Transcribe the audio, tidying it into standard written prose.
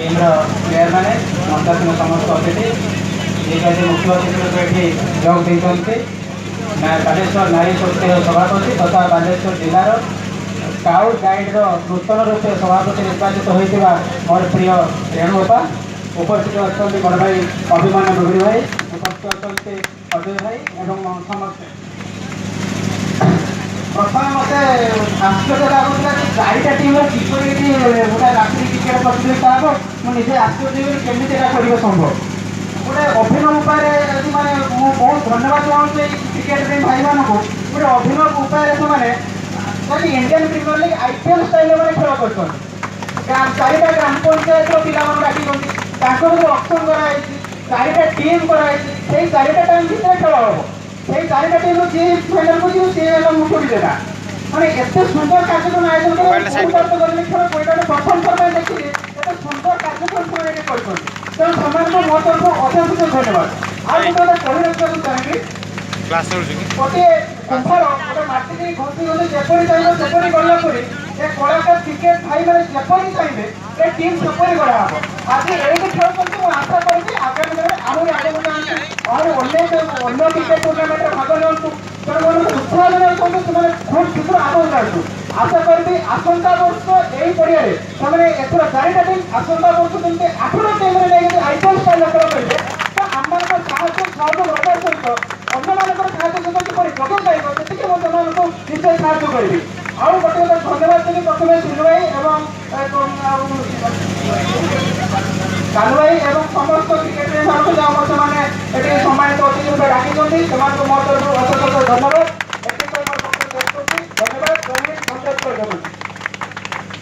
Team player मैंने मंदासीन समस्त अतिथि ये मुख्य अतिथि ये जोग देते बालेश्वर नारी शक्ति सभापति तथा बालेश्वर जिलार स्काउट गाइड नूतन रूपे सभापति निर्वाचित होता मोर प्रिय रेणुपा उपस्थित अच्छा बड़ भाई अभिमान डुगरी भाई उपस्थित अच्छा अजय भाई एवं समस्त प्रथम मत आश्चर्य लगुला कि चारिटा टीम किपरि गोटे रात्रि क्रिकेट प्रतियोगिता हम मुझे आश्चर्य केमी कर संभव गोटे अभिनव उपाय माने बहुत धन्यवाद चाहूँ क्रिकेट प्रेमी भाई मानक गोटे अभिनव उपाय से Indian premier league IPL style में खेल कर चारिटा ग्राम पंचायत पिला डाक ऑप्शन कराई चारिटा टीम कराई चारिटा टाइम भितर खेल हम से चारिटा टीम जी फाइनल को जी सी मुठोड़ी देगा माने एते सुंदर कार्यक्रम आयोजन कर खेल कोईटा प्रथम समय देखिए एते सुंदर कार्यक्रम कर तेणु समान को मो तरफ अत्यंत धन्यवाद आज गोटे कही रखा चाहिए गोटे गुंफार गोटे माटी घंटी गले जपरी चाहिए सेपरी गला कलाकार क्रिकेट भाई मैंने जपरी चाहिए ये टीम सेपरी गढ़ा हम आज ये खेल करके आशा करी आगामी दिन में आगे आगे अन्य क्रिकेट टूर्णामेंट भाग नियंतु तेणु उत्साह से खूब शीघ्र आगे जातु आशा करी आसंता वर्ष यही पड़िया से एथर चारिटा टीम आसंता वर्ष जमी 8टा टीम आईपीएल स्टाइल खेल करेंगे तो आम सहयोग दरकार सहित अन्य मानकर साहय किपरि जोग पाइब से निश्चय साहय करी आउ गोटे धन्यवाद देवी प्रथम सिंधु भाई एवं कालू भाई एवं समस्त क्रिकेट जहाँ सम्मानित अतिथि डाक मोर तरफ अशेष धन्यवाद।